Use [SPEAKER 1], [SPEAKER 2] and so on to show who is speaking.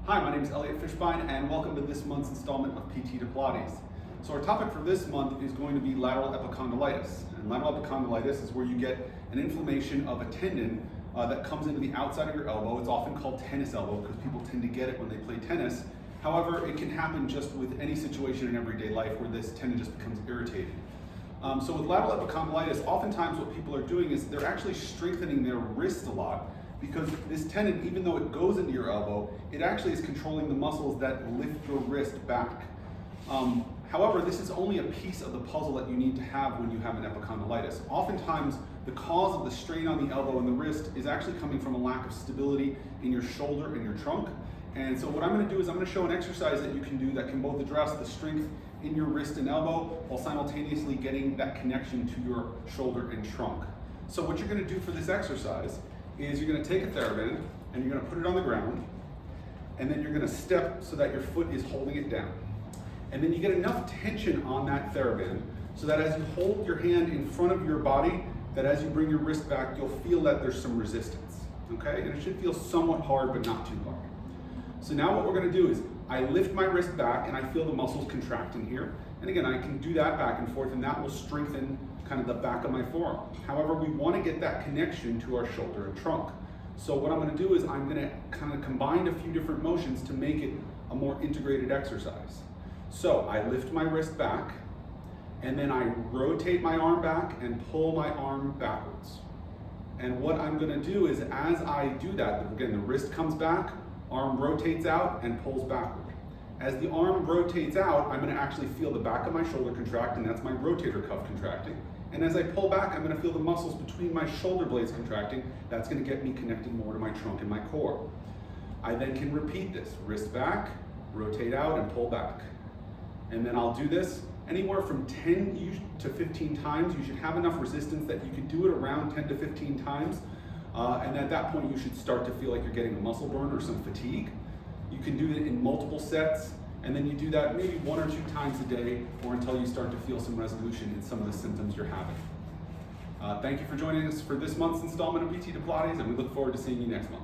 [SPEAKER 1] Hi, my name is Elliot Fishbein and welcome to this month's installment of PT to Pilates. So our topic for this month is going to be lateral epicondylitis. And lateral epicondylitis is where you get an inflammation of a tendon that comes into the outside of your elbow. It's often called tennis elbow because people tend to get it when they play tennis. However, it can happen just with any situation in everyday life where this tendon just becomes irritated. So with lateral epicondylitis, oftentimes what people are doing is they're actually strengthening their wrist a lot, because this tendon, even though it goes into your elbow, it actually is controlling the muscles that lift your wrist back. However, this is only a piece of the puzzle that you need to have when you have an epicondylitis. Oftentimes, the cause of the strain on the elbow and the wrist is actually coming from a lack of stability in your shoulder and your trunk. And so what I'm going to do is I'm going to show an exercise that you can do that can both address the strength in your wrist and elbow while simultaneously getting that connection to your shoulder and trunk. So what you're going to do for this exercise is you're going to take a TheraBand and you're going to put it on the ground, and then you're going to step so that your foot is holding it down. And then you get enough tension on that TheraBand so that as you hold your hand in front of your body, that as you bring your wrist back, you'll feel that there's some resistance, okay? And it should feel somewhat hard, but not too hard. So now what we're going to do is I lift my wrist back and I feel the muscles contracting here. And again, I can do that back and forth, and that will strengthen kind of the back of my forearm. However, we want to get that connection to our shoulder and trunk. So what I'm going to do is I'm going to kind of combine a few different motions to make it a more integrated exercise. So I lift my wrist back, and then I rotate my arm back and pull my arm backwards. And what I'm going to do is as I do that, again, the wrist comes back, arm rotates out and pulls backward. As the arm rotates out, I'm going to actually feel the back of my shoulder contract, and that's my rotator cuff contracting. And as I pull back, I'm going to feel the muscles between my shoulder blades contracting. That's going to get me connected more to my trunk and my core. I then can repeat this. Wrist back, rotate out, and pull back. And then I'll do this anywhere from 10 to 15 times. You should have enough resistance that you can do it around 10 to 15 times. And at that point, you should start to feel like you're getting a muscle burn or some fatigue. You can do it in multiple sets, and then you do that maybe 1 or 2 times a day, or until you start to feel some resolution in some of the symptoms you're having. Thank you for joining us for this month's installment of PT to Pilates, and we look forward to seeing you next month.